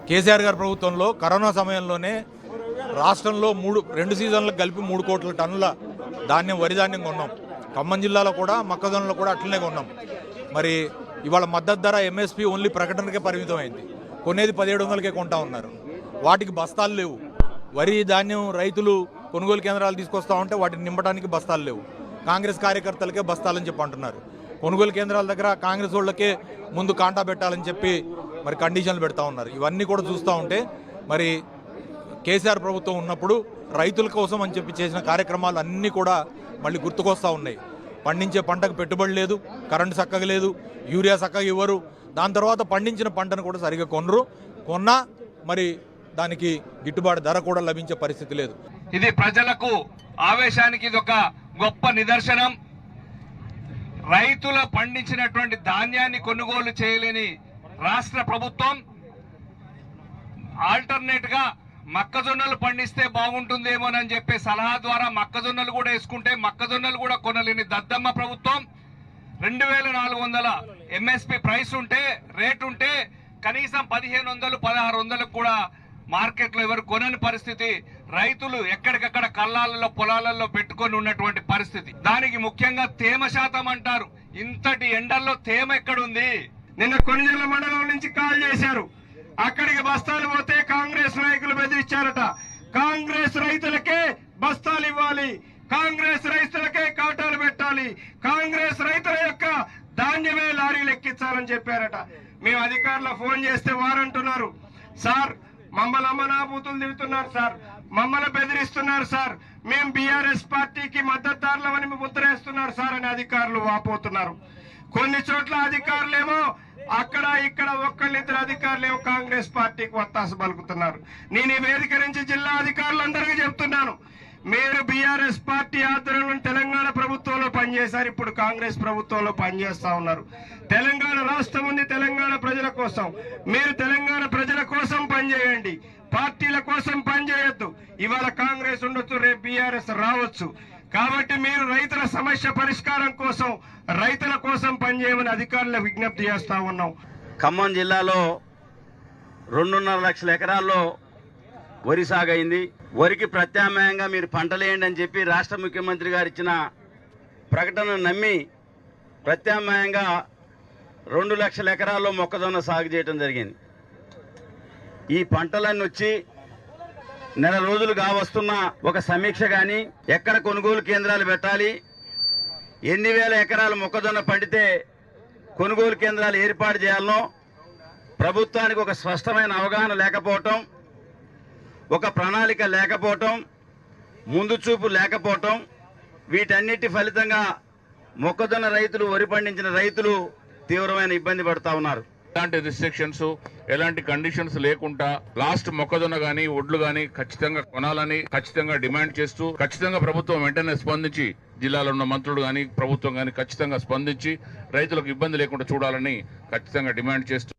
కేసీఆర్ గారి ప్రభుత్వంలో కరోనా సమయంలోనే రాష్ట్రంలో రెండు సీజన్లకు కలిపి 3 కోట్ల టన్నుల ధాన్యం వరి ధాన్యం కొన్నాం. ఖమ్మం జిల్లాలో కూడా మొక్కజొన్నలో కూడా అట్లనే కొన్నాం. మరి ఇవాళ మద్దతు ధర ఎంఎస్పీ ఓన్లీ ప్రకటనకే పరిమితమైంది. కొనేది 1700కే కొంటా ఉన్నారు. వాటికి బస్తాలు లేవు. వరి ధాన్యం రైతులు కొనుగోలు కేంద్రాలు తీసుకొస్తా ఉంటే వాటిని నింపడానికి బస్తాలు లేవు. కాంగ్రెస్ కార్యకర్తలకే బస్తాలని చెప్పి అంటున్నారు. కొనుగోలు కేంద్రాల దగ్గర కాంగ్రెస్ వాళ్ళకే ముందు కాంటా పెట్టాలని చెప్పి మరి కండిషన్లు పెడతా ఉన్నారు. ఇవన్నీ కూడా చూస్తూ ఉంటే మరి కేసీఆర్ ప్రభుత్వం ఉన్నప్పుడు రైతుల కోసం అని చెప్పి చేసిన కార్యక్రమాలు అన్నీ కూడా మళ్ళీ గుర్తుకొస్తూ ఉన్నాయి. పండించే పంటకు పెట్టుబడి లేదు, కరెంటు చక్కగా లేదు, యూరియా చక్కగా ఇవ్వరు. దాని తర్వాత పండించిన పంటను కూడా సరిగా కొన్నా మరి దానికి గిట్టుబాటు ధర కూడా లభించే పరిస్థితి లేదు. ఇది ప్రజలకు ఆవేశానికి ఇది ఒక గొప్ప నిదర్శనం. రైతుల పండించినటువంటి ధాన్యాన్ని కొనుగోలు చేయలేని రాష్ట్ర ప్రభుత్వం ఆల్టర్నేట్ గా మొక్కజొన్నలు పండిస్తే బాగుంటుందేమోనని చెప్పే సలహా ద్వారా మొక్కజొన్నలు కూడా వేసుకుంటే మొక్కజొన్నలు కూడా కొనలేని దద్దమ్మ ప్రభుత్వం 2400 ఎంఎస్పీ ప్రైస్ ఉంటే రేట్ ఉంటే కనీసం 1500 1600 కూడా మార్కెట్లో ఎవరు కొనని పరిస్థితి. రైతులు ఎక్కడికక్కడ కళ్ళాలలో పొలాలలో పెట్టుకొని ఉన్నటువంటి పరిస్థితి. దానికి ముఖ్యంగా తేమ శాతం అంటారు. ఇంతటి ఎండల్లో తేమ ఎక్కడుంది? నిన్న కొణిజల్ల మండలం నుంచి కాల్ చేశారు. అక్కడికి బస్తాలు పోతే కాంగ్రెస్ నాయకులు బెదిరించారట. కాంగ్రెస్ రైతులకే బస్తాలు ఇవ్వాలి, కాంగ్రెస్ రైతులకే కాటాలు పెట్టాలి, కాంగ్రెస్ రైతుల యొక్క ధాన్యమే లారీలు ఎక్కించాలని చెప్పారట. మేము అధికారులు ఫోన్ చేస్తే వారంటున్నారు, సార్ మమ్మల్ని అమ్మనాభూతులు తిడుతున్నారు సార్, మమ్మల్ని బెదిరిస్తున్నారు సార్, మేము బీఆర్ఎస్ పార్టీకి మద్దతుదారులమని ముద్రేస్తున్నారు సార్ అని అధికారులు వాపోతున్నారు. కొన్ని చోట్ల అధికారులేమో అక్కడ ఇక్కడ ఒక్కళ్ళిద్దరు అధికారులేమో కాంగ్రెస్ పార్టీకి వత్తాస పలుకుతున్నారు. నేను ఈ వేదిక నుంచి జిల్లా అధికారులందరికీ చెప్తున్నాను, మీరు బీఆర్ఎస్ పార్టీ ఆధ్వర్యంలో తెలంగాణ ప్రభుత్వంలో పనిచేశారు, ఇప్పుడు కాంగ్రెస్ ప్రభుత్వంలో పనిచేస్తా ఉన్నారు. తెలంగాణ రాష్ట్రం ఉంది తెలంగాణ ప్రజల కోసం. మీరు తెలంగాణ ప్రజల కోసం పనిచేయండి, పార్టీల కోసం పనిచేయొద్దు. ఇవాళ కాంగ్రెస్ ఉండొచ్చు, రేపు బీఆర్ఎస్ రావచ్చు. కాబట్టి మీరు రైతుల సమస్య పరిష్కారం కోసం రైతుల కోసం పనిచేయమని అధికారులకు విజ్ఞప్తి చేస్తా ఉన్నాం. ఖమ్మం జిల్లాలో 2.5 లక్షల ఎకరాల్లో వరి సాగు అయింది. వరికి ప్రత్యామ్నాయంగా మీరు పంటలేయండి అని చెప్పి రాష్ట్ర ముఖ్యమంత్రి గారు ఇచ్చిన ప్రకటనను నమ్మి ప్రత్యామ్నాయంగా 2 లక్షల ఎకరాల్లో మొక్కజొన్న సాగు చేయడం జరిగింది. ఈ పంటలన్నీ వచ్చి నెల రోజులు కావస్తున్న ఒక సమీక్ష కానీ, ఎక్కడ కొనుగోలు కేంద్రాలు పెట్టాలి, ఎన్ని వేల ఎకరాల మొక్కజొన్న పండితే కొనుగోలు కేంద్రాలు ఏర్పాటు చేయాలనో ప్రభుత్వానికి ఒక స్పష్టమైన అవగాహన లేకపోవటం, ఒక ప్రణాళిక లేకపోవటం, ముందు చూపు లేకపోవటం, వీటన్నిటి ఫలితంగా మొక్కజొన్న రైతులు, వరి పండించిన రైతులు తీవ్రమైన ఇబ్బంది పడుతూ ఉన్నారు. ఎలాంటి రిస్ట్రిక్షన్స్, ఎలాంటి కండిషన్స్ లేకుండా లాస్ట్ మొక్కజొన్న గానీ ఒడ్లు గానీ ఖచ్చితంగా కొనాలని ఖచ్చితంగా డిమాండ్ చేస్తూ ఖచ్చితంగా ప్రభుత్వం వెంటనే స్పందించి, జిల్లాలో ఉన్న మంత్రులు గానీ ప్రభుత్వం గానీ ఖచ్చితంగా స్పందించి రైతులకు ఇబ్బంది లేకుండా చూడాలని ఖచ్చితంగా డిమాండ్ చేస్తూ